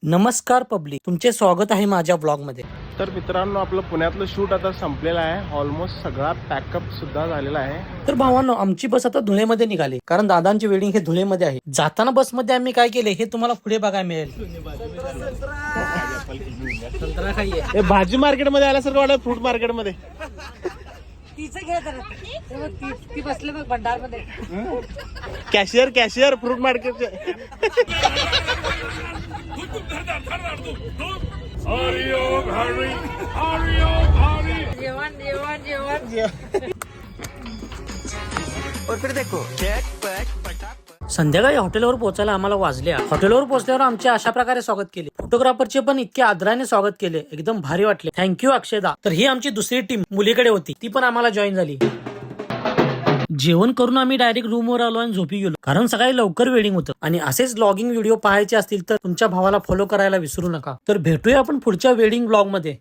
नमस्कार पब्लिक, तुमचे स्वागत आहे माझ्या ब्लॉग मध्ये. तर मित्रांनो, आपलं पुण्यातलं शूट आता संपलेलं आहे. ऑलमोस्ट सगळा पॅकअप सुद्धा झालेला आहे. तर भावांनो, आमची बस आता धुळेमध्ये निघाली, कारण दादांची वेडिंग हे धुळेमध्ये आहे. जाताना बस मध्ये आम्ही काय केले हे तुम्हाला पुढे बघायला मिळेल. हे भाजी मार्केट मध्ये आल्यासारखं वाटत, फ्रूट मार्केट मध्ये. ती बसले बघ भंडार मध्ये. कॅशियर फ्रूट मार्केटचे. जेवण जेवण जेवण. संध्याकाळी हॉटेलवर पोहोचायला आम्हाला वाजल्या. हॉटेलवर पोहोचल्यावर आमचे अशा प्रकारे स्वागत केले. फोटोग्राफरचे पण इतके आदराने स्वागत केले, एकदम भारी वाटले. थँक्यू अक्षयदा. तर ही आमची दुसरी टीम मुलीकडे होती, ती पण आम्हाला जॉईन झाली. जेवण करून आम्ही डायरेक्ट रूमवर आलो आणि झोपी गेलो, कारण सकाळी लवकर वेडिंग होतं. आणि असेच व्लॉगिंग व्हिडिओ पाहायचे असतील तर तुमच्या भावाला फॉलो करायला विसरू नका. तर भेटूया आपण पुढच्या वेडिंग ब्लॉग मध्ये.